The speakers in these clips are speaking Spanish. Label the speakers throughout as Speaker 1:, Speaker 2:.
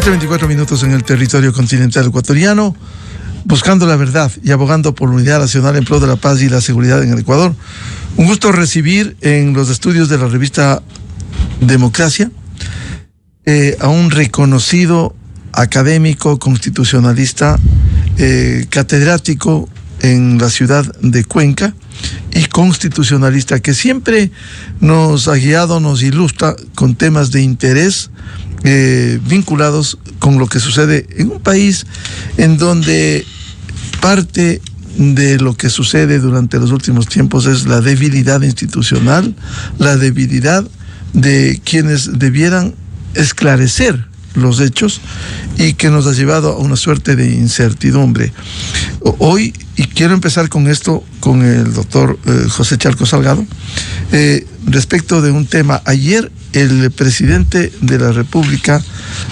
Speaker 1: 7:24 en el territorio continental ecuatoriano, buscando la verdad y abogando por la unidad nacional en pro de la paz y la seguridad en el Ecuador. Un gusto recibir en los estudios de la revista Democracia a un reconocido académico, constitucionalista, catedrático en la ciudad de Cuenca y constitucionalista que siempre nos ha guiado, nos ilustra con temas de interés vinculados con lo que sucede en un país en donde parte de lo que sucede durante los últimos tiempos es la debilidad institucional, la debilidad de quienes debieran esclarecer los hechos y que nos ha llevado a una suerte de incertidumbre. Hoy, y quiero empezar con esto, con el doctor José Chalco Salgado, respecto de un tema. Ayer el presidente de la República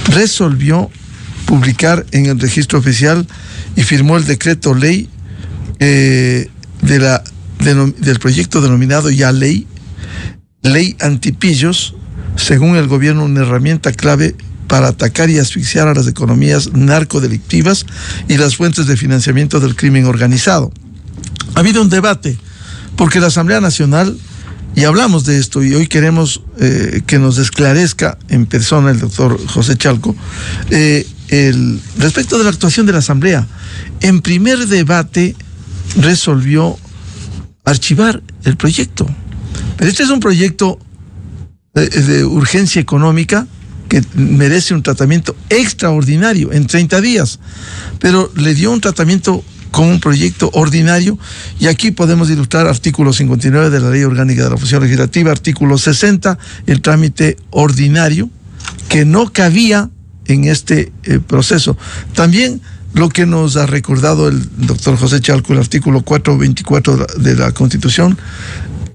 Speaker 1: resolvió publicar en el registro oficial y firmó el decreto ley del proyecto denominado ya ley antipillos, según el gobierno una herramienta clave para atacar y asfixiar a las economías narcodelictivas y las fuentes de financiamiento del crimen organizado. Ha habido un debate porque la Asamblea Nacional, y hablamos de esto, y hoy queremos que nos esclarezca en persona el doctor José Chalco, respecto de la actuación de la Asamblea. En primer debate resolvió archivar el proyecto. Pero este es un proyecto de urgencia económica que merece un tratamiento extraordinario en 30 días, pero le dio un tratamiento con un proyecto ordinario, y aquí podemos ilustrar artículo 59 de la Ley Orgánica de la Función Legislativa, artículo 60, el trámite ordinario, que no cabía en este proceso. También lo que nos ha recordado el doctor José Chalco, el artículo 424 de la Constitución,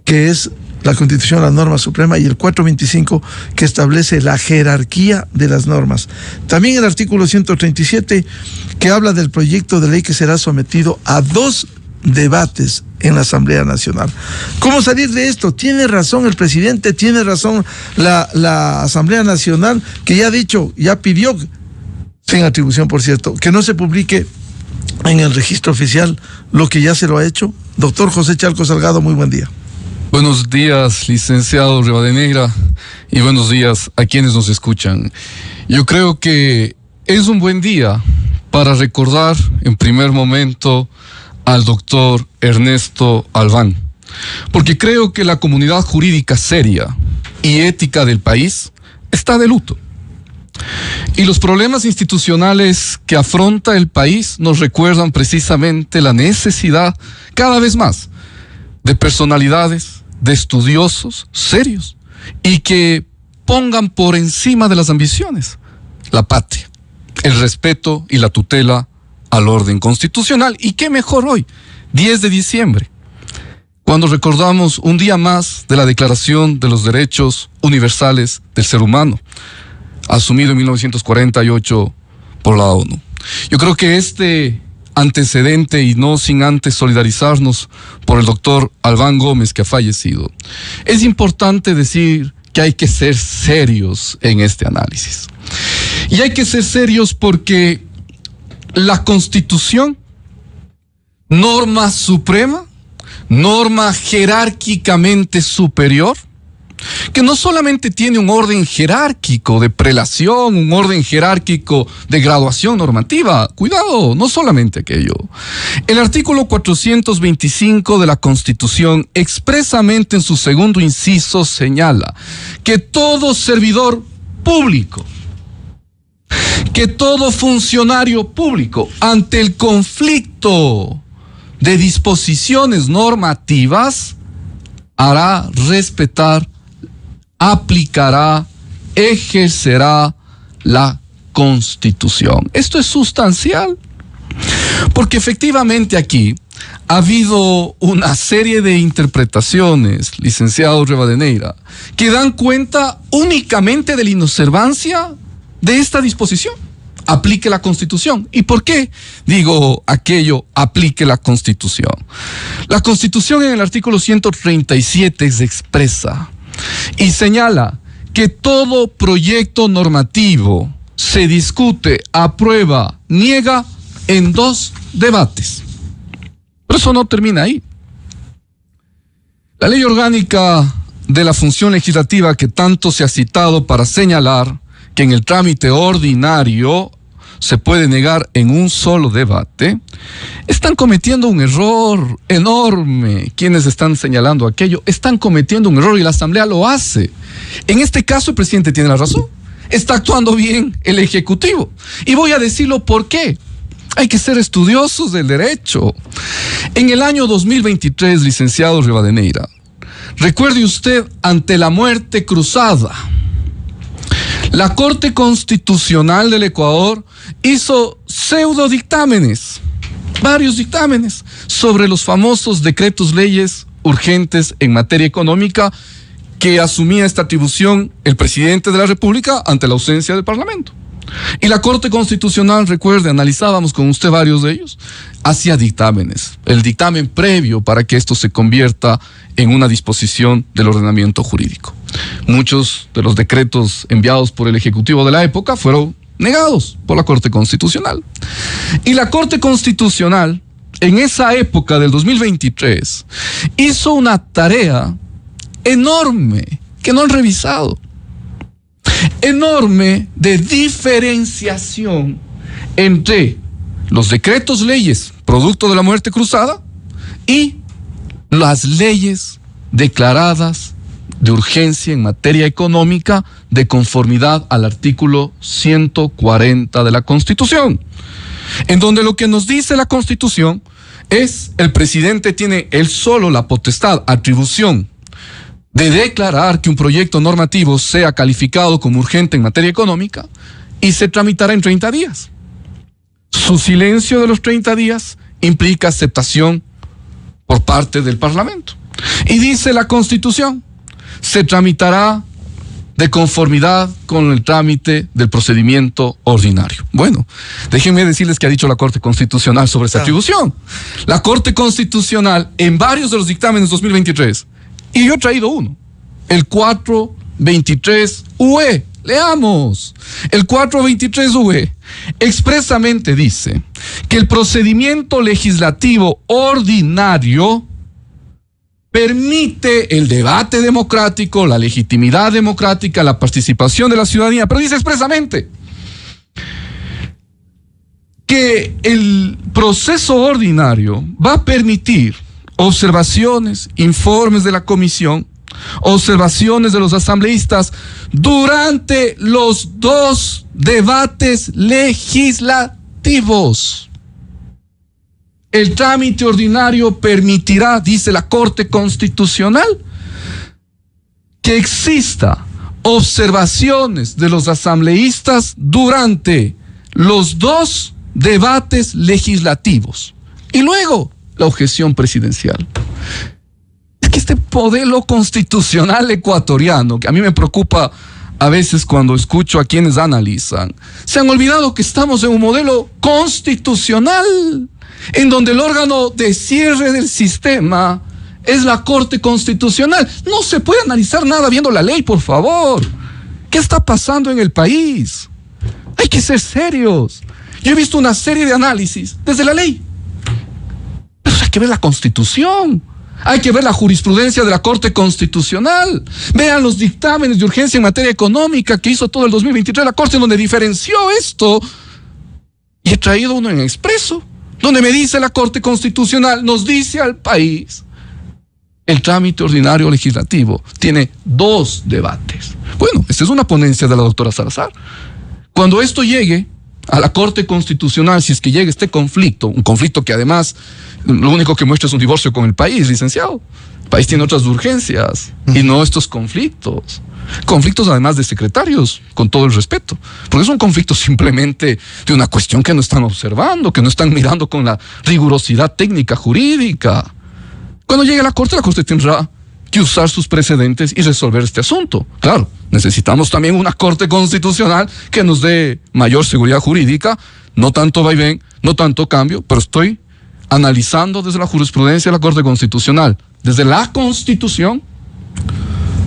Speaker 1: que es la Constitución, la norma suprema, y el 425 que establece la jerarquía de las normas. También el artículo 137 que habla del proyecto de ley que será sometido a 2 debates en la Asamblea Nacional. ¿Cómo salir de esto? Tiene razón el presidente, tiene razón la Asamblea Nacional, que ya ha dicho, ya pidió, sin atribución por cierto, que no se publique en el registro oficial lo que ya se lo ha hecho. Doctor José Chalco Salgado, muy buen día.
Speaker 2: Buenos días, licenciado Rivadeneira, y buenos días a quienes nos escuchan. Yo creo que es un buen día para recordar en primer momento al doctor Ernesto Albán, porque creo que la comunidad jurídica seria y ética del país está de luto. Y los problemas institucionales que afronta el país nos recuerdan precisamente la necesidad cada vez más de personalidades, de estudiosos serios y que pongan por encima de las ambiciones la patria, el respeto y la tutela al orden constitucional. Y qué mejor hoy, 10 de diciembre, cuando recordamos un día más de la Declaración de los Derechos Universales del Ser Humano, asumido en 1948 por la ONU. Yo creo que este antecedente, y no sin antes solidarizarnos por el doctor Albán Gómez, que ha fallecido, es importante decir que hay que ser serios en este análisis. Y hay que ser serios porque la Constitución, norma suprema, norma jerárquicamente superior, que no solamente tiene un orden jerárquico de prelación, un orden jerárquico de graduación normativa, cuidado, no solamente aquello. El artículo 425 de la Constitución expresamente en su segundo inciso señala que todo servidor público, que todo funcionario público ante el conflicto de disposiciones normativas hará respetar, aplicará, ejercerá la Constitución. Esto es sustancial, porque efectivamente aquí ha habido una serie de interpretaciones, licenciado Rivadeneira, que dan cuenta únicamente de la inobservancia de esta disposición. Aplique la Constitución. ¿Y por qué digo aquello, aplique la Constitución? La Constitución en el artículo 137 se expresa y señala que todo proyecto normativo se discute, aprueba, niega en 2 debates. Pero eso no termina ahí. La ley orgánica de la función legislativa que tanto se ha citado para señalar que en el trámite ordinario se puede negar en un solo debate, están cometiendo un error enorme. Quienes están señalando aquello están cometiendo un error y la Asamblea lo hace. En este caso el presidente tiene la razón. Está actuando bien el Ejecutivo. Y voy a decirlo por qué. Hay que ser estudiosos del derecho. En el año 2023, licenciado Rivadeneira, recuerde usted, ante la muerte cruzada, la Corte Constitucional del Ecuador hizo pseudo dictámenes, varios dictámenes, sobre los famosos decretos leyes urgentes en materia económica que asumía esta atribución el presidente de la República ante la ausencia del Parlamento. Y la Corte Constitucional, recuerde, analizábamos con usted varios de ellos, hacía dictámenes, el dictamen previo para que esto se convierta en una disposición del ordenamiento jurídico. Muchos de los decretos enviados por el Ejecutivo de la época fueron negados por la Corte Constitucional. Y la Corte Constitucional, en esa época del 2023, hizo una tarea enorme que no han revisado. Enorme de diferenciación entre los decretos leyes producto de la muerte cruzada y las leyes declaradas de urgencia en materia económica de conformidad al artículo 140 de la Constitución, en donde lo que nos dice la Constitución es el presidente tiene él solo la potestad, atribución de declarar que un proyecto normativo sea calificado como urgente en materia económica y se tramitará en 30 días. Su silencio de los 30 días implica aceptación por parte del Parlamento. Y dice la Constitución, se tramitará de conformidad con el trámite del procedimiento ordinario. Bueno, déjenme decirles que ha dicho la Corte Constitucional sobre esa atribución. La Corte Constitucional, en varios de los dictámenes 2023, y yo he traído uno, el 423 UE. Leamos. El 423 UE expresamente dice que el procedimiento legislativo ordinario permite el debate democrático, la legitimidad democrática, la participación de la ciudadanía, pero dice expresamente que el proceso ordinario va a permitir observaciones, informes de la comisión, observaciones de los asambleístas durante los 2 debates legislativos. El trámite ordinario permitirá, dice la Corte Constitucional, que exista observaciones de los asambleístas durante los 2 debates legislativos. Y luego, la objeción presidencial. Es que este modelo constitucional ecuatoriano, que a mí me preocupa a veces cuando escucho a quienes analizan, se han olvidado que estamos en un modelo constitucional, en donde el órgano de cierre del sistema es la Corte Constitucional. No se puede analizar nada viendo la ley, por favor. ¿Qué está pasando en el país? Hay que ser serios. Yo he visto una serie de análisis desde la ley. Pero hay que ver la Constitución. Hay que ver la jurisprudencia de la Corte Constitucional. Vean los dictámenes de urgencia en materia económica que hizo todo el 2023 la Corte, en donde diferenció esto. Y he traído uno en expreso, donde me dice la Corte Constitucional, nos dice al país, el trámite ordinario legislativo tiene 2 debates. Bueno, esta es una ponencia de la doctora Salazar. Cuando esto llegue a la Corte Constitucional, si es que llega este conflicto, un conflicto que además lo único que muestra es un divorcio con el país, licenciado. El país tiene otras urgencias y no estos conflictos. Conflictos además de secretarios, con todo el respeto, porque es un conflicto simplemente de una cuestión que no están observando, que no están mirando con la rigurosidad técnica jurídica. Cuando llegue a la Corte tendrá que usar sus precedentes y resolver este asunto. Claro, necesitamos también una Corte Constitucional que nos dé mayor seguridad jurídica, no tanto vaivén, no tanto cambio, pero estoy analizando desde la jurisprudencia de la Corte Constitucional, desde la Constitución.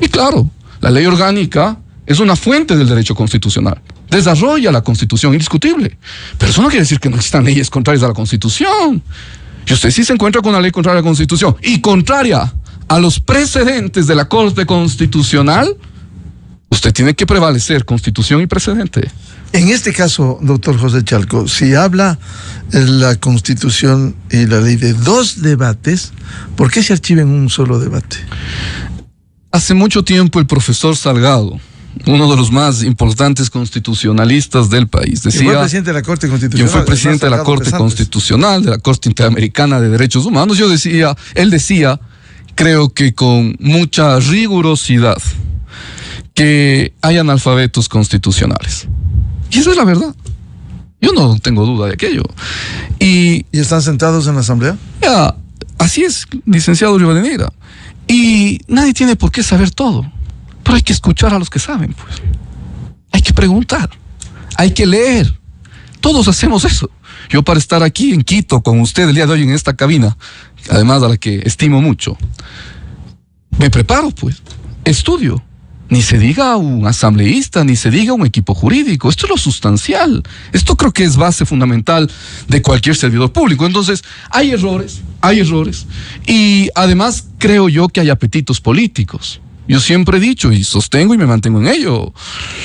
Speaker 2: Y claro, la ley orgánica es una fuente del derecho constitucional, desarrolla la Constitución, indiscutible. Pero eso no quiere decir que no existan leyes contrarias a la Constitución. Y usted sí se encuentra con una ley contraria a la Constitución y contraria a los precedentes de la Corte Constitucional, usted tiene que prevalecer Constitución y precedente.
Speaker 1: En este caso, doctor José Chalco, si habla la Constitución y la ley de 2 debates, ¿por qué se archiva en un solo debate?
Speaker 2: Hace mucho tiempo el profesor Salgado, uno de los más importantes constitucionalistas del país, decía...
Speaker 1: Quien fue presidente de la Corte Constitucional.
Speaker 2: Quien fue presidente de la Corte Constitucional, de la Corte Interamericana de Derechos Humanos. Él decía, creo que con mucha rigurosidad, que hay analfabetos constitucionales. Y esa es la verdad. Yo no tengo duda de aquello. ¿Y
Speaker 1: están sentados en la Asamblea?
Speaker 2: Ya, así es, licenciado Rivadeneira. Y nadie tiene por qué saber todo. Pero hay que escuchar a los que saben, pues. Hay que preguntar. Hay que leer. Todos hacemos eso. Yo, para estar aquí en Quito con usted el día de hoy en esta cabina, además a la que estimo mucho, me preparo, pues. Estudio. Ni se diga un asambleísta, ni se diga un equipo jurídico. Esto es lo sustancial. Esto creo que es base fundamental de cualquier servidor público. Entonces, hay errores. Y además creo yo que hay apetitos políticos. Yo siempre he dicho y sostengo y me mantengo en ello.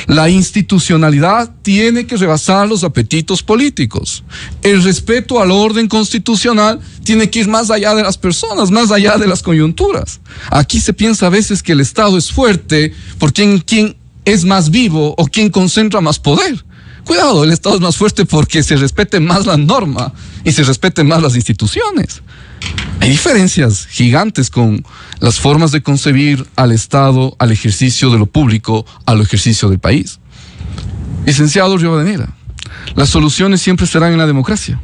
Speaker 2: La institucionalidad tiene que rebasar los apetitos políticos. El respeto al orden constitucional tiene que ir más allá de las personas, más allá de las coyunturas. Aquí se piensa a veces que el Estado es fuerte por quien es más vivo o quien concentra más poder. Cuidado, el Estado es más fuerte porque se respete más la norma y se respeten más las instituciones. Hay diferencias gigantes con las formas de concebir al Estado, al ejercicio de lo público, al ejercicio del país. Licenciado Rivadeneira, las soluciones siempre serán en la democracia,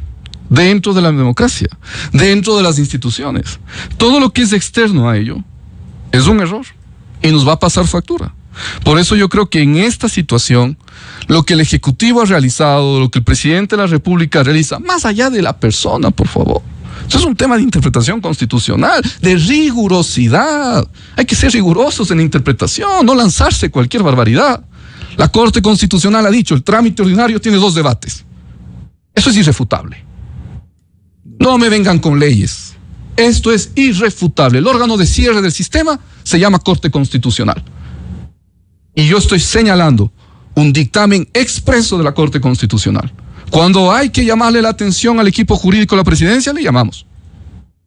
Speaker 2: dentro de la democracia, dentro de las instituciones. Todo lo que es externo a ello es un error y nos va a pasar factura. Por eso yo creo que en esta situación, lo que el Ejecutivo ha realizado, lo que el Presidente de la República realiza, más allá de la persona, por favor. Eso es un tema de interpretación constitucional, de rigurosidad. Hay que ser rigurosos en la interpretación, no lanzarse cualquier barbaridad. La Corte Constitucional ha dicho, el trámite ordinario tiene 2 debates. Eso es irrefutable. No me vengan con leyes. Esto es irrefutable. El órgano de cierre del sistema se llama Corte Constitucional. Y yo estoy señalando un dictamen expreso de la Corte Constitucional. Cuando hay que llamarle la atención al equipo jurídico de la presidencia, le llamamos.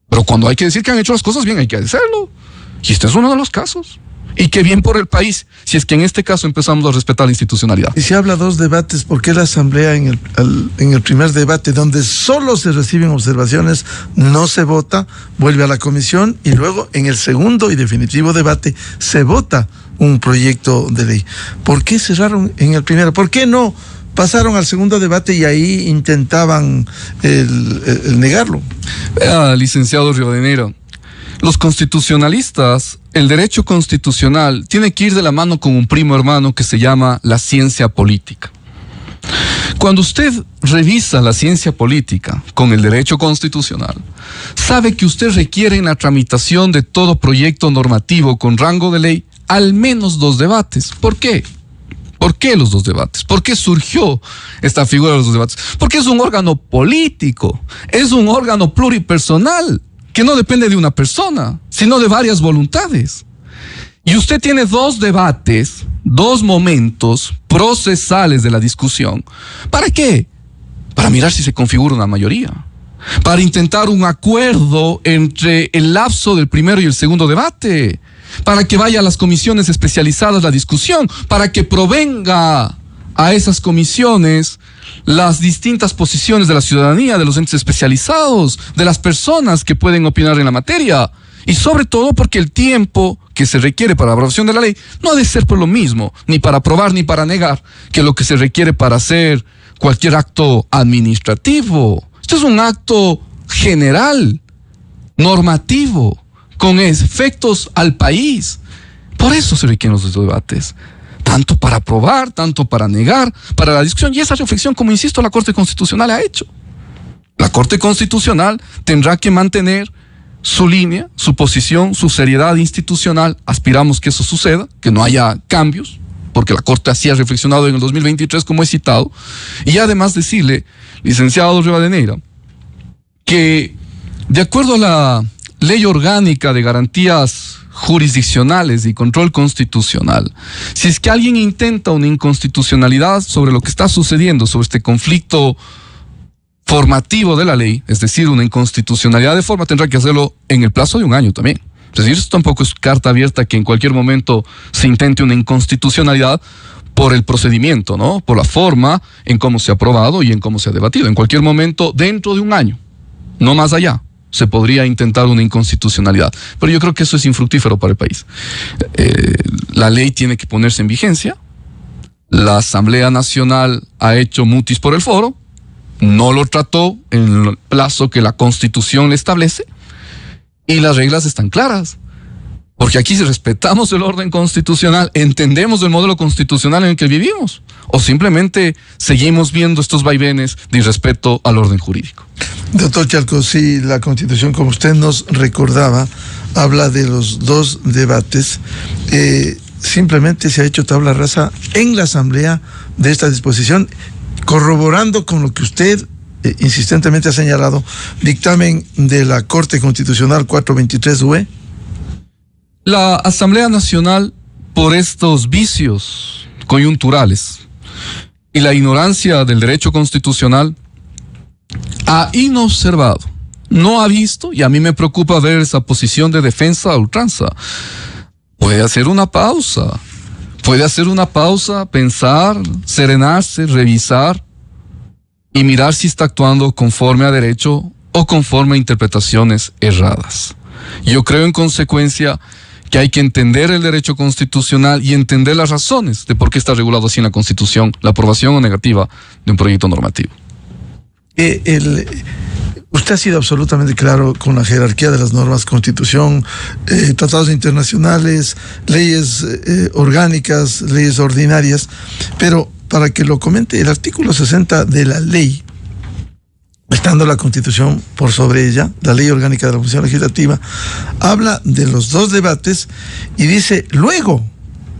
Speaker 2: Pero cuando hay que decir que han hecho las cosas bien, hay que hacerlo. Y este es uno de los casos. Y qué bien por el país, si es que en este caso empezamos a respetar la institucionalidad.
Speaker 1: Y si habla 2 debates, ¿por qué la Asamblea en el primer debate, donde solo se reciben observaciones, no se vota, vuelve a la comisión y luego en el segundo y definitivo debate se vota un proyecto de ley? ¿Por qué cerraron en el primero? ¿Por qué no pasaron al segundo debate y ahí intentaban el negarlo?
Speaker 2: Licenciado Rivadeneira, los constitucionalistas, el derecho constitucional tiene que ir de la mano con un primo hermano que se llama la ciencia política. Cuando usted revisa la ciencia política con el derecho constitucional, sabe que usted requiere en la tramitación de todo proyecto normativo con rango de ley al menos 2 debates. ¿Por qué? ¿Por qué los 2 debates? ¿Por qué surgió esta figura de los 2 debates? Porque es un órgano político, es un órgano pluripersonal, que no depende de una persona, sino de varias voluntades. Y usted tiene 2 debates, 2 momentos procesales de la discusión. ¿Para qué? Para mirar si se configura una mayoría. Para intentar un acuerdo entre el lapso del primero y el segundo debate. Para que vaya a las comisiones especializadas la discusión. Para que provenga a esas comisiones las distintas posiciones de la ciudadanía, de los entes especializados, de las personas que pueden opinar en la materia. Y sobre todo porque el tiempo que se requiere para la aprobación de la ley no ha de ser por lo mismo, ni para aprobar ni para negar, que lo que se requiere para hacer cualquier acto administrativo. Esto es un acto general, normativo, con efectos al país. Por eso se requieren los debates. Tanto para aprobar, tanto para negar, para la discusión. Y esa reflexión, como insisto, la Corte Constitucional ha hecho. La Corte Constitucional tendrá que mantener su línea, su posición, su seriedad institucional. Aspiramos que eso suceda, que no haya cambios porque la Corte así ha reflexionado en el 2023, como he citado, y además decirle, licenciado Rivadeneira, que de acuerdo a la Ley Orgánica de Garantías Jurisdiccionales y Control Constitucional, si es que alguien intenta una inconstitucionalidad sobre lo que está sucediendo, sobre este conflicto formativo de la ley, es decir, una inconstitucionalidad de forma, tendrá que hacerlo en el plazo de 1 año también. Es decir, esto tampoco es carta abierta que en cualquier momento se intente una inconstitucionalidad por el procedimiento, ¿no? Por la forma en cómo se ha aprobado y en cómo se ha debatido. En cualquier momento, dentro de 1 año, no más allá, se podría intentar una inconstitucionalidad. Pero yo creo que eso es infructífero para el país. La ley tiene que ponerse en vigencia. La Asamblea Nacional ha hecho mutis por el foro, no lo trató en el plazo que la Constitución le establece y las reglas están claras. Porque aquí si respetamos el orden constitucional, entendemos el modelo constitucional en el que vivimos, o simplemente seguimos viendo estos vaivenes de irrespeto al orden jurídico.
Speaker 1: Doctor Chalco, sí, la Constitución, como usted nos recordaba, habla de los 2 debates. Simplemente se ha hecho tabla rasa en la Asamblea de esta disposición, corroborando con lo que usted insistentemente ha señalado, dictamen de la Corte Constitucional 423UE.
Speaker 2: La Asamblea Nacional, por estos vicios coyunturales y la ignorancia del derecho constitucional, ha inobservado, no ha visto, y a mí me preocupa ver esa posición de defensa a ultranza. Puede hacer una pausa, pensar, serenarse, revisar y mirar si está actuando conforme a derecho o conforme a interpretaciones erradas. Yo creo en consecuencia que hay que entender el derecho constitucional y entender las razones de por qué está regulado así en la Constitución la aprobación o negativa de un proyecto normativo.
Speaker 1: Usted ha sido absolutamente claro con la jerarquía de las normas, Constitución, tratados internacionales, leyes orgánicas, leyes ordinarias, pero para que lo comente, el artículo 60 de la ley, estando la Constitución por sobre ella, la Ley Orgánica de la Función Legislativa, habla de los 2 debates y dice, luego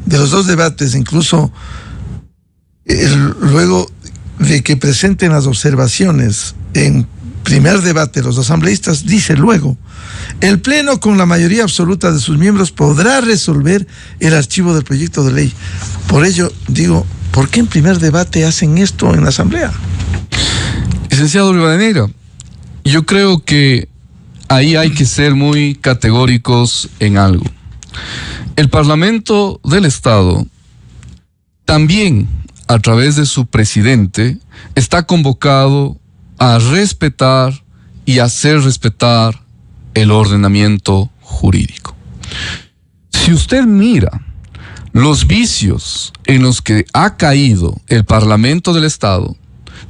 Speaker 1: de los 2 debates, incluso luego de que presenten las observaciones en primer debate los asambleístas, dice luego, el Pleno con la mayoría absoluta de sus miembros podrá resolver el archivo del proyecto de ley. Por ello, digo, ¿por qué en primer debate hacen esto en la Asamblea?
Speaker 2: Licenciado Rivadeneira, yo creo que ahí hay que ser muy categóricos en algo. El Parlamento del Estado también, a través de su presidente, está convocado a respetar y hacer respetar el ordenamiento jurídico. Si usted mira los vicios en los que ha caído el Parlamento del Estado,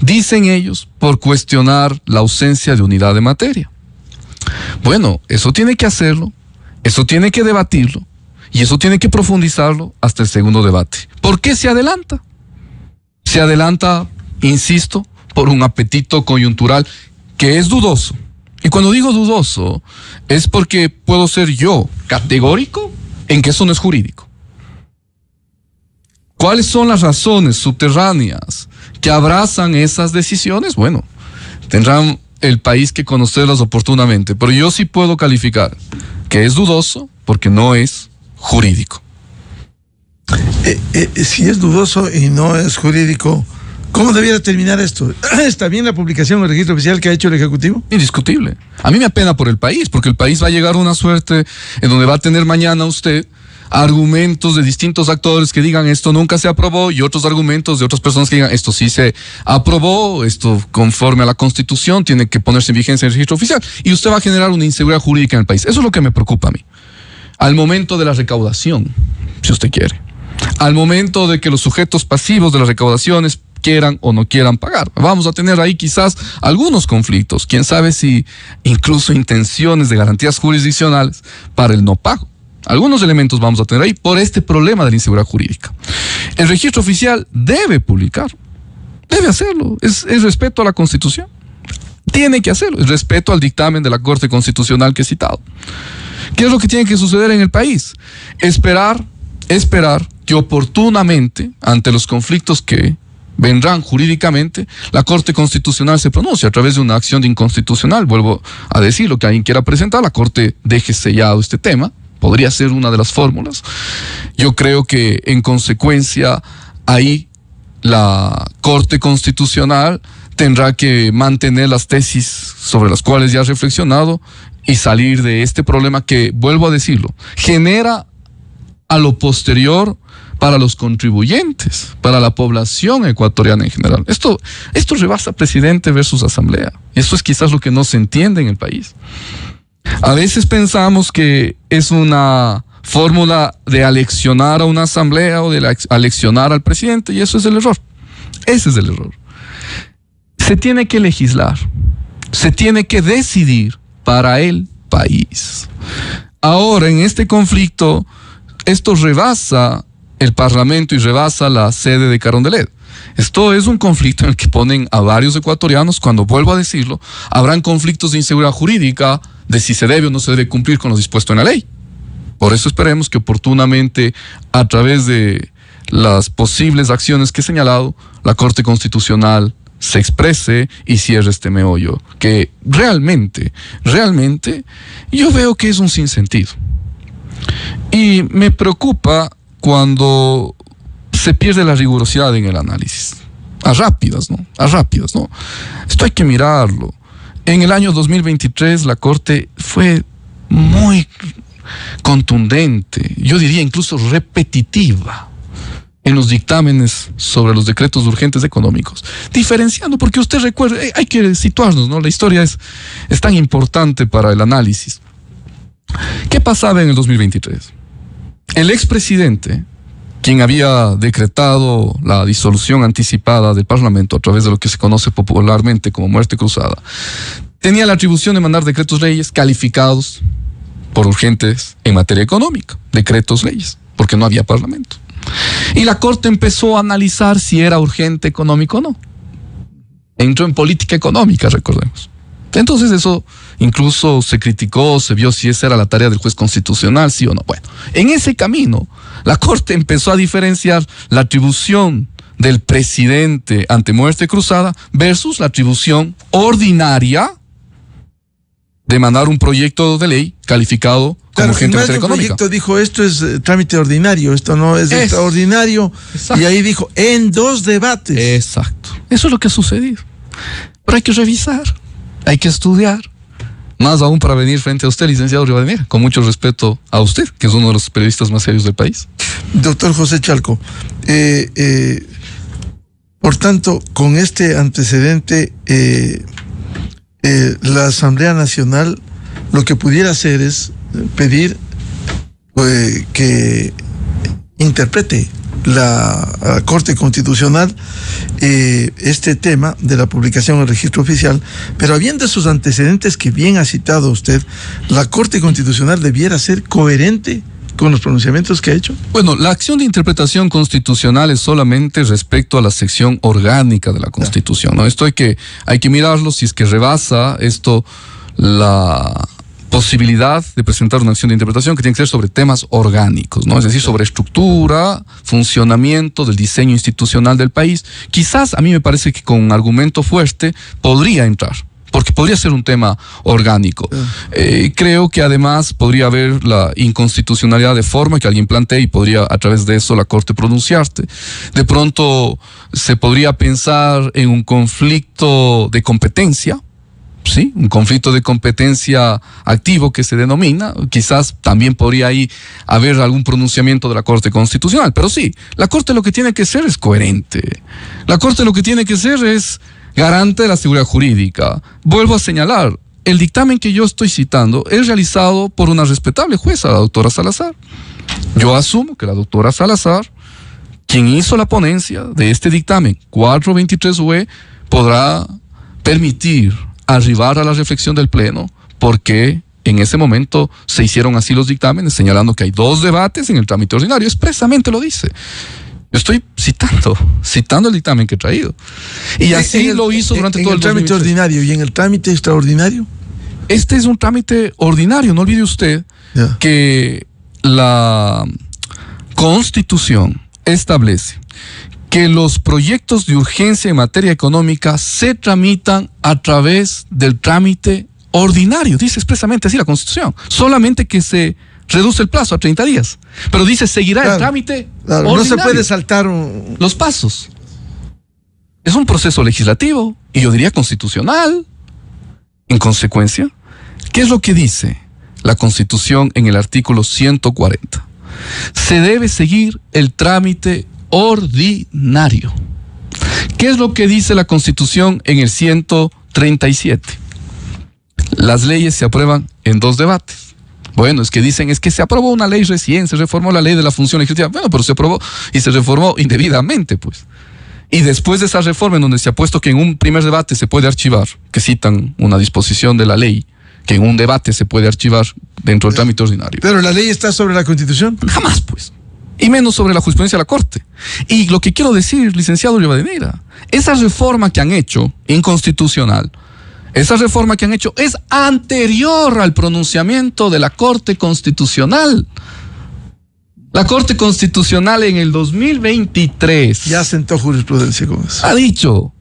Speaker 2: dicen ellos, por cuestionar la ausencia de unidad de materia. Bueno, eso tiene que hacerlo, eso tiene que debatirlo y eso tiene que profundizarlo hasta el segundo debate. ¿Por qué se adelanta? Se adelanta, insisto, por un apetito coyuntural que es dudoso. Y cuando digo dudoso, es porque puedo ser yo categórico en que eso no es jurídico. ¿Cuáles son las razones subterráneas que abrazan esas decisiones? Bueno, tendrán el país que conocerlas oportunamente, pero yo sí puedo calificar que es dudoso porque no es jurídico.
Speaker 1: Si es dudoso y no es jurídico, ¿cómo debiera terminar esto? ¿Está bien la publicación del registro oficial que ha hecho el Ejecutivo?
Speaker 2: Indiscutible. A mí me apena por el país, porque el país va a llegar a una suerte en donde va a tener mañana usted argumentos de distintos actores que digan esto nunca se aprobó y otros argumentos de otras personas que digan esto sí se aprobó, esto conforme a la Constitución tiene que ponerse en vigencia en el registro oficial, y usted va a generar una inseguridad jurídica en el país. Eso es lo que me preocupa a mí. Al momento de la recaudación, si usted quiere, al momento de que los sujetos pasivos de las recaudaciones quieran o no quieran pagar, vamos a tener ahí quizás algunos conflictos, quién sabe si incluso intenciones de garantías jurisdiccionales para el no pago. Algunos elementos vamos a tener ahí por este problema de la inseguridad jurídica. El registro oficial debe publicar, debe hacerlo, es respeto a la Constitución. Tiene que hacerlo, es respeto al dictamen de la Corte Constitucional que he citado. ¿Qué es lo que tiene que suceder en el país? Esperar que oportunamente, ante los conflictos que vendrán jurídicamente, la Corte Constitucional se pronuncie a través de una acción de inconstitucional. Vuelvo a decir, lo que alguien quiera presentar, la Corte deje sellado este tema. Podría ser una de las fórmulas. Yo creo que en consecuencia ahí la Corte Constitucional tendrá que mantener las tesis sobre las cuales ya ha reflexionado y salir de este problema que, vuelvo a decirlo, genera a lo posterior para los contribuyentes, para la población ecuatoriana en general. Esto rebasa presidente versus asamblea. Esto es quizás lo que no se entiende en el país. A veces pensamos que es una fórmula de aleccionar a una asamblea o de aleccionar al presidente, y eso es el error. Ese es el error. Se tiene que legislar, se tiene que decidir para el país. Ahora, en este conflicto, esto rebasa el Parlamento y rebasa la sede de Carondelet. Esto es un conflicto en el que ponen a varios ecuatorianos. Cuando vuelvo a decirlo, habrán conflictos de inseguridad jurídica de si se debe o no se debe cumplir con lo dispuesto en la ley. Por eso esperemos que oportunamente, a través de las posibles acciones que he señalado, la Corte Constitucional se exprese y cierre este meollo, que realmente yo veo que es un sinsentido. Y me preocupa cuando se pierde la rigurosidad en el análisis. A rápidas, ¿no? Esto hay que mirarlo. En el año 2023 la Corte fue muy contundente, yo diría incluso repetitiva, en los dictámenes sobre los decretos urgentes económicos, diferenciando, porque usted recuerda, hay que situarnos, ¿no? La historia es tan importante para el análisis. ¿Qué pasaba en el 2023? El expresidente, quien había decretado la disolución anticipada del Parlamento a través de lo que se conoce popularmente como muerte cruzada, tenía la atribución de mandar decretos leyes calificados por urgentes en materia económica, decretos leyes, porque no había Parlamento. Y la Corte empezó a analizar si era urgente económico o no. Entró en política económica, recordemos. Entonces eso incluso se criticó, se vio si esa era la tarea del juez constitucional, sí o no. Bueno, en ese camino, la Corte empezó a diferenciar la atribución del presidente ante muerte cruzada versus la atribución ordinaria de mandar un proyecto de ley calificado como urgente en materia económica. El
Speaker 1: proyecto dijo, esto es trámite ordinario, esto no es extraordinario. Exacto. Y ahí dijo, en 2 debates.
Speaker 2: Exacto. Eso es lo que ha sucedido. Pero hay que revisar, hay que estudiar. Más aún para venir frente a usted, licenciado Rivadeneira, con mucho respeto a usted, que es uno de los periodistas más serios del país.
Speaker 1: Doctor José Chalco, por tanto, con este antecedente, la Asamblea Nacional lo que pudiera hacer es pedir que interprete la Corte Constitucional este tema de la publicación en el registro oficial, pero habiendo esos antecedentes que bien ha citado usted, la Corte Constitucional debiera ser coherente con los pronunciamientos que ha hecho.
Speaker 2: Bueno, la acción de interpretación constitucional es solamente respecto a la sección orgánica de la Constitución, ¿no? Esto hay que mirarlo, si es que rebasa esto la posibilidad de presentar una acción de interpretación que tiene que ser sobre temas orgánicos, ¿no? Es decir, sobre estructura, funcionamiento del diseño institucional del país. Quizás a mí me parece que con un argumento fuerte podría entrar, porque podría ser un tema orgánico. Creo que además podría haber la inconstitucionalidad de forma que alguien plantee y podría a través de eso la Corte pronunciarse. De pronto se podría pensar en un conflicto de competencia, ¿sí? Un conflicto de competencia activo que se denomina. Quizás también podría ahí haber algún pronunciamiento de la Corte Constitucional. Pero sí, la Corte lo que tiene que ser es coherente. La Corte lo que tiene que ser es garante de la seguridad jurídica. Vuelvo a señalar, el dictamen que yo estoy citando es realizado por una respetable jueza, la doctora Salazar. Yo asumo que la doctora Salazar, quien hizo la ponencia de este dictamen 423UE, podrá permitir arribar a la reflexión del Pleno, porque en ese momento se hicieron así los dictámenes, señalando que hay 2 debates en el trámite ordinario, expresamente lo dice. Yo estoy citando el dictamen que he traído. Y así lo hizo durante todo el
Speaker 1: trámite ordinario. ¿Y en el trámite extraordinario?
Speaker 2: Este es un trámite ordinario. No olvide usted que la Constitución establece que los proyectos de urgencia en materia económica se tramitan a través del trámite ordinario, dice expresamente así la Constitución, solamente que se reduce el plazo a 30 días, pero dice seguirá el trámite ordinario.
Speaker 1: No se puede saltar
Speaker 2: los pasos. Es un proceso legislativo y yo diría constitucional. En consecuencia, ¿qué es lo que dice la Constitución en el artículo 140? Se debe seguir el trámite ordinario. ¿Qué es lo que dice la Constitución en el 137? Las leyes se aprueban en 2 debates. Bueno, es que se aprobó una ley recién, se reformó la ley de la función legislativa. Bueno, pero se aprobó y se reformó indebidamente, pues. Y después de esa reforma en donde se ha puesto que en un primer debate se puede archivar, que citan una disposición de la ley, que en un debate se puede archivar dentro del trámite ordinario.
Speaker 1: ¿Pero la ley está sobre la Constitución?
Speaker 2: Jamás, pues. Y menos sobre la jurisprudencia de la Corte. Y lo que quiero decir, licenciado Rivadeneira, esa reforma que han hecho, inconstitucional, esa reforma que han hecho es anterior al pronunciamiento de la Corte Constitucional. La Corte Constitucional en el 2023
Speaker 1: ya sentó jurisprudencia con eso.
Speaker 2: Ha dicho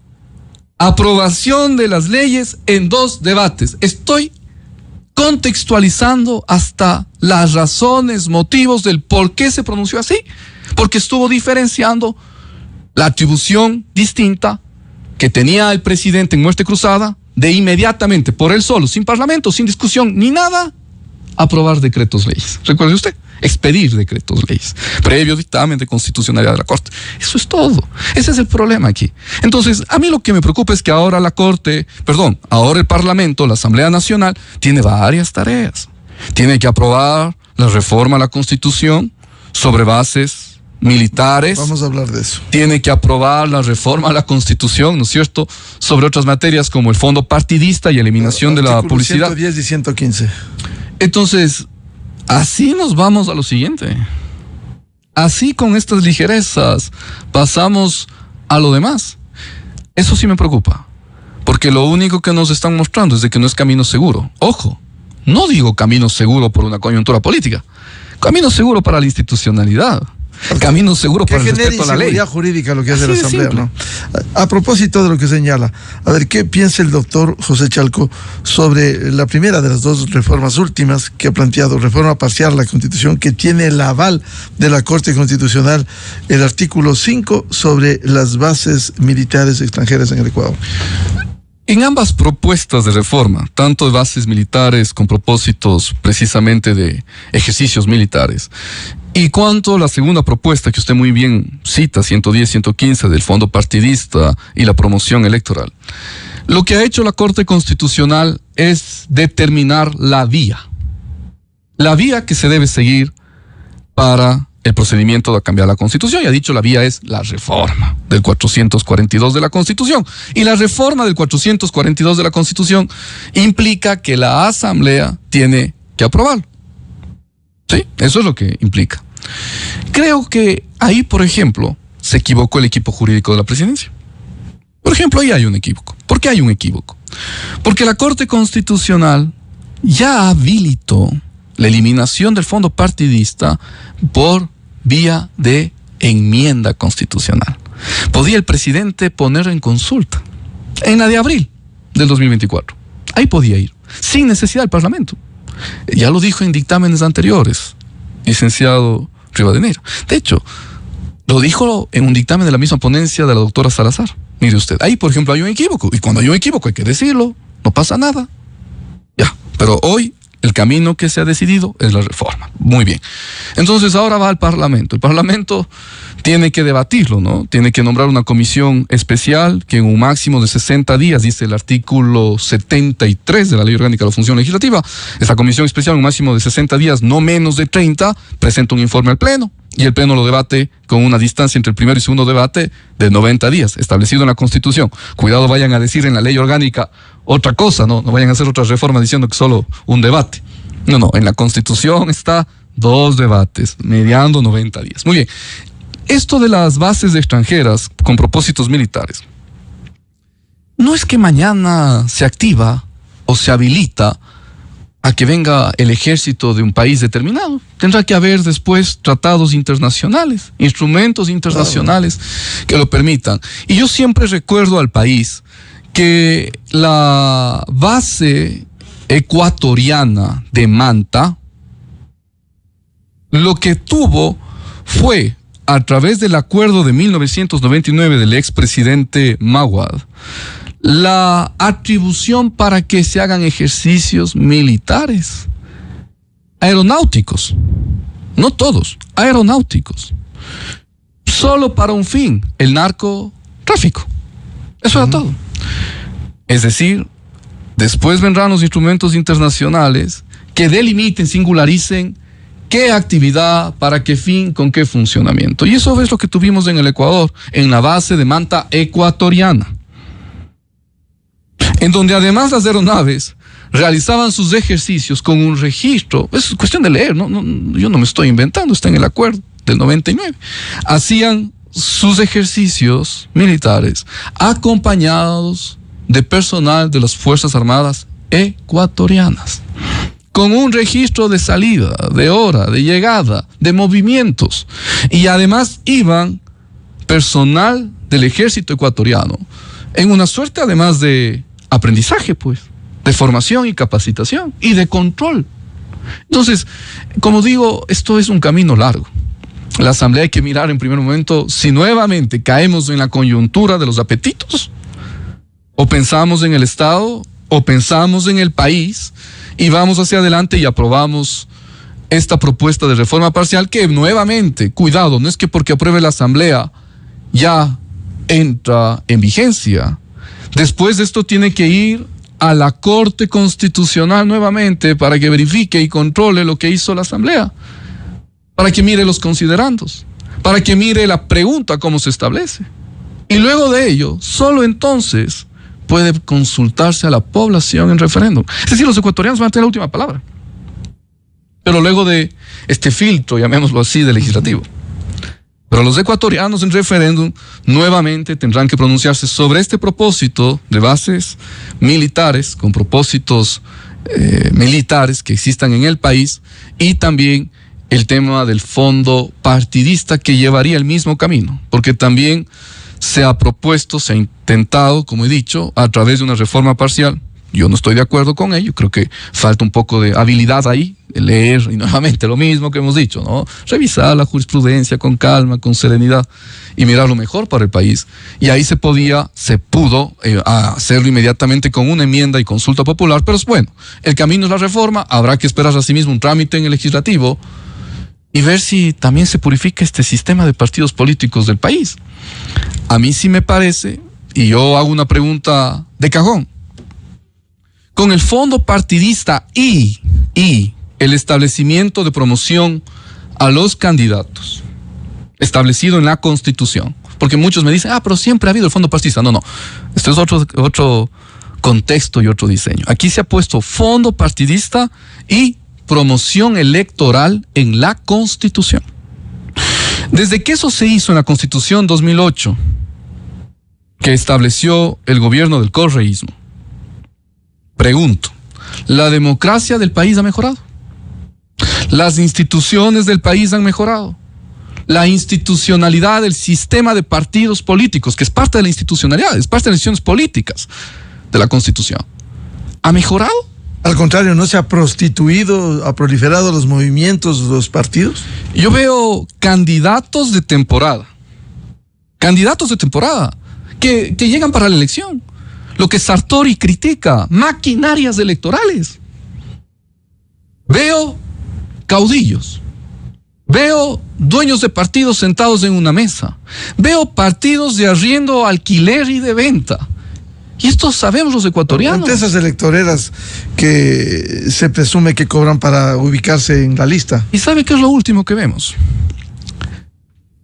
Speaker 2: aprobación de las leyes en 2 debates. Estoy contextualizando hasta las razones, motivos del por qué se pronunció así. Porque estuvo diferenciando la atribución distinta que tenía el presidente en muerte cruzada de inmediatamente, por él solo, sin parlamento, sin discusión, ni nada, aprobar decretos leyes. ¿Recuerde usted? Expedir decretos leyes, previo dictamen de constitucionalidad de la Corte. Eso es todo. Ese es el problema aquí. Entonces, a mí lo que me preocupa es que ahora ahora el Parlamento, la Asamblea Nacional, tiene varias tareas. Tiene que aprobar la reforma a la Constitución sobre bases militares.
Speaker 1: Vamos a hablar de eso.
Speaker 2: Tiene que aprobar la reforma a la Constitución, ¿no es cierto?, sobre otras materias como el fondo partidista y eliminación de la publicidad.
Speaker 1: 110 y 115.
Speaker 2: Entonces, así nos vamos a lo siguiente. Así, con estas ligerezas, pasamos a lo demás. Eso sí me preocupa, porque lo único que nos están mostrando es de que no es camino seguro. Ojo, no digo camino seguro por una coyuntura política, camino seguro para la institucionalidad, camino seguro para el respeto a la ley.
Speaker 1: Inseguridad jurídica lo que hace la Asamblea, ¿no? A propósito de lo que señala, a ver, ¿qué piensa el doctor José Chalco sobre la primera de las 2 reformas últimas que ha planteado, reforma parcial a la Constitución, que tiene el aval de la Corte Constitucional, el artículo 5 sobre las bases militares extranjeras en el Ecuador?
Speaker 2: En ambas propuestas de reforma, tanto de bases militares con propósitos precisamente de ejercicios militares, y cuanto a la segunda propuesta que usted muy bien cita, 110-115 del fondo partidista y la promoción electoral, lo que ha hecho la Corte Constitucional es determinar la vía que se debe seguir para el procedimiento de cambiar la Constitución, y ha dicho la vía es la reforma del 442 de la Constitución. Y la reforma del 442 de la Constitución implica que la Asamblea tiene que aprobarlo. Sí, eso es lo que implica. Creo que ahí, por ejemplo, se equivocó el equipo jurídico de la presidencia. Por ejemplo, ahí hay un equívoco. ¿Por qué hay un equívoco? Porque la Corte Constitucional ya habilitó la eliminación del fondo partidista por vía de enmienda constitucional. Podía el presidente poner en consulta en la de abril del 2024. Ahí podía ir, sin necesidad del Parlamento. Ya lo dijo en dictámenes anteriores, licenciado Rivadeneira. De hecho, lo dijo en un dictamen de la misma ponencia de la doctora Salazar. Mire usted, ahí por ejemplo hay un equívoco, y cuando hay un equívoco hay que decirlo, no pasa nada. Ya, pero hoy el camino que se ha decidido es la reforma. Muy bien. Entonces ahora va al Parlamento. El Parlamento tiene que debatirlo, ¿no? Tiene que nombrar una comisión especial que en un máximo de 60 días, dice el artículo 73 de la Ley Orgánica de la Función Legislativa, esta comisión especial en un máximo de 60 días, no menos de 30, presenta un informe al Pleno. Y el Pleno lo debate con una distancia entre el primero y segundo debate de 90 días, establecido en la Constitución. Cuidado, vayan a decir en la ley orgánica otra cosa, no vayan a hacer otras reformas diciendo que solo un debate. No, en la Constitución está 2 debates, mediando 90 días. Muy bien, esto de las bases extranjeras con propósitos militares, no es que mañana se activa o se habilita a que venga el ejército de un país determinado. Tendrá que haber después tratados internacionales, instrumentos internacionales que lo permitan. Y yo siempre recuerdo al país que la base ecuatoriana de Manta, lo que tuvo fue, a través del acuerdo de 1999 del expresidente Maguad, la atribución para que se hagan ejercicios militares, aeronáuticos, no todos, aeronáuticos, solo para un fin, el narcotráfico. Eso era todo. Es decir, después vendrán los instrumentos internacionales que delimiten, singularicen qué actividad, para qué fin, con qué funcionamiento. Y eso es lo que tuvimos en el Ecuador, en la base de Manta ecuatoriana, en donde además las aeronaves realizaban sus ejercicios con un registro. Es cuestión de leer, yo no me estoy inventando, está en el acuerdo del 99. Hacían sus ejercicios militares acompañados de personal de las Fuerzas Armadas ecuatorianas, con un registro de salida, de hora, de llegada, de movimientos. Y además iban personal del ejército ecuatoriano en una suerte además de aprendizaje, pues, de formación y capacitación y de control. Entonces, como digo, esto es un camino largo. La Asamblea hay que mirar en primer momento si nuevamente caemos en la coyuntura de los apetitos, o pensamos en el Estado, o pensamos en el país, y vamos hacia adelante y aprobamos esta propuesta de reforma parcial que nuevamente, cuidado, no es que porque apruebe la Asamblea ya entra en vigencia. Después de esto tiene que ir a la Corte Constitucional nuevamente para que verifique y controle lo que hizo la Asamblea, para que mire los considerandos, para que mire la pregunta cómo se establece. Y luego de ello, solo entonces puede consultarse a la población en referéndum. Es decir, los ecuatorianos van a tener la última palabra. Pero luego de este filtro, llamémoslo así, de legislativo. Pero los ecuatorianos en referéndum nuevamente tendrán que pronunciarse sobre este propósito de bases militares, con propósitos militares que existan en el país, y también el tema del fondo partidista que llevaría el mismo camino, porque también se ha propuesto, se ha intentado, como he dicho, a través de una reforma parcial. Yo no estoy de acuerdo con ello, creo que falta un poco de habilidad ahí, de leer, y nuevamente lo mismo que hemos dicho, ¿no? Revisar la jurisprudencia con calma, con serenidad, y mirar lo mejor para el país. Y ahí se pudo hacerlo inmediatamente con una enmienda y consulta popular, pero bueno, el camino es la reforma, habrá que esperar asimismo un trámite en el legislativo, y ver si también se purifica este sistema de partidos políticos del país. A mí sí me parece, y yo hago una pregunta de cajón, con el fondo partidista y el establecimiento de promoción a los candidatos establecido en la Constitución, porque muchos me dicen, pero siempre ha habido el fondo partidista. No, esto es otro contexto y otro diseño. Aquí se ha puesto fondo partidista y promoción electoral en la Constitución. Desde que eso se hizo en la Constitución 2008, que estableció el gobierno del correísmo, pregunto, ¿la democracia del país ha mejorado? ¿Las instituciones del país han mejorado? La institucionalidad del sistema de partidos políticos, que es parte de la institucionalidad, es parte de las instituciones políticas de la Constitución, ¿ha mejorado?
Speaker 1: Al contrario, ¿no se ha prostituido, ha proliferado los movimientos, los partidos?
Speaker 2: Yo veo candidatos de temporada que llegan para la elección. Lo que Sartori critica, maquinarias electorales. Veo caudillos, veo dueños de partidos sentados en una mesa, veo partidos de arriendo, alquiler y de venta. Y esto sabemos los ecuatorianos.
Speaker 1: Empresas electoreras que se presume que cobran para ubicarse en la lista.
Speaker 2: ¿Y sabe qué es lo último que vemos?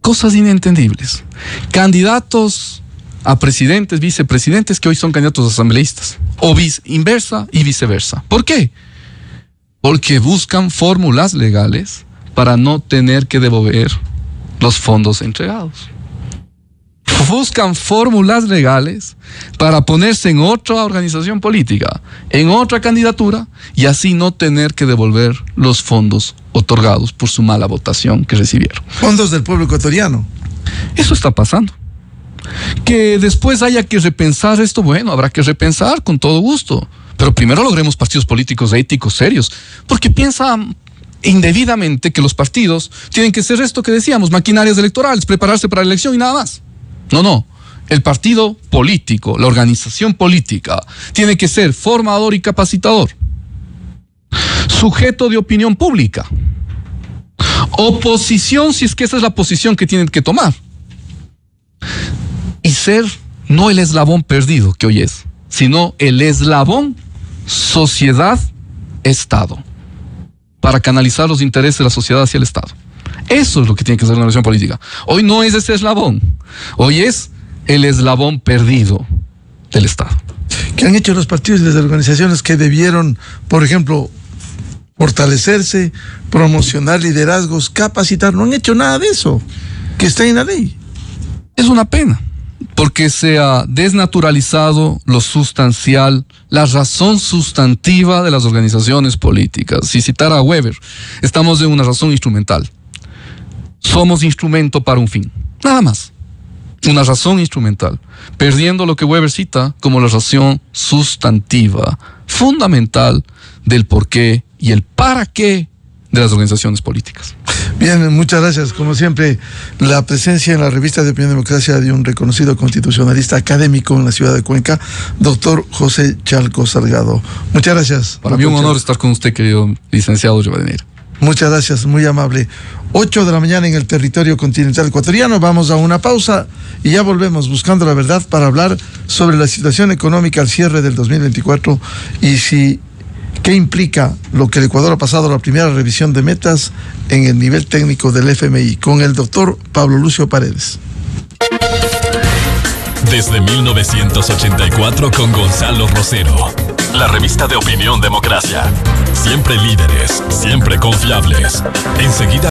Speaker 2: Cosas inentendibles. Candidatos a presidentes, vicepresidentes que hoy son candidatos asambleístas. O inversa y viceversa. ¿Por qué? Porque buscan fórmulas legales para no tener que devolver los fondos entregados. buscan fórmulas legales para ponerse en otra organización política, en otra candidatura, y así no tener que devolver los fondos otorgados por su mala votación que recibieron.
Speaker 1: Fondos del pueblo ecuatoriano.
Speaker 2: Eso está pasando. Que después haya que repensar esto, bueno, habrá que repensar con todo gusto. Pero primero logremos partidos políticos éticos serios, porque piensa indebidamente que los partidos tienen que ser esto que decíamos, maquinarias electorales, prepararse para la elección y nada más. No. El partido político, la organización política, tiene que ser formador y capacitador, sujeto de opinión pública, oposición si es que esa es la posición que tienen que tomar, y ser no el eslabón perdido que hoy es, sino el eslabón sociedad-estado, para canalizar los intereses de la sociedad hacia el Estado. Eso es lo que tiene que ser una organización política. Hoy no es ese eslabón, hoy es el eslabón perdido del Estado.
Speaker 1: ¿Qué han hecho los partidos y las organizaciones que debieron, por ejemplo, fortalecerse, promocionar liderazgos, capacitar? No han hecho nada de eso, que está en la ley.
Speaker 2: Es una pena, porque se ha desnaturalizado lo sustancial, la razón sustantiva de las organizaciones políticas. Si citar a Weber, estamos en una razón instrumental. Somos instrumento para un fin, nada más. Una razón instrumental, perdiendo lo que Weber cita como la razón sustantiva, fundamental del por qué y el para qué de las organizaciones políticas.
Speaker 1: Bien, muchas gracias. Como siempre, la presencia en la revista de Opinión Democracia de un reconocido constitucionalista académico en la ciudad de Cuenca, doctor José Chalco Salgado. Muchas gracias.
Speaker 2: Para mí un honor estar con usted, querido licenciado Rivadeneira.
Speaker 1: Muchas gracias, muy amable. 8 de la mañana en el territorio continental ecuatoriano. Vamos a una pausa y ya volvemos buscando la verdad para hablar sobre la situación económica al cierre del 2024 y qué implica lo que el Ecuador ha pasado la primera revisión de metas en el nivel técnico del FMI con el doctor Pablo Lucio Paredes.
Speaker 3: Desde 1984 con Gonzalo Rosero. La revista de Opinión Democracia. Siempre líderes, siempre confiables. Enseguida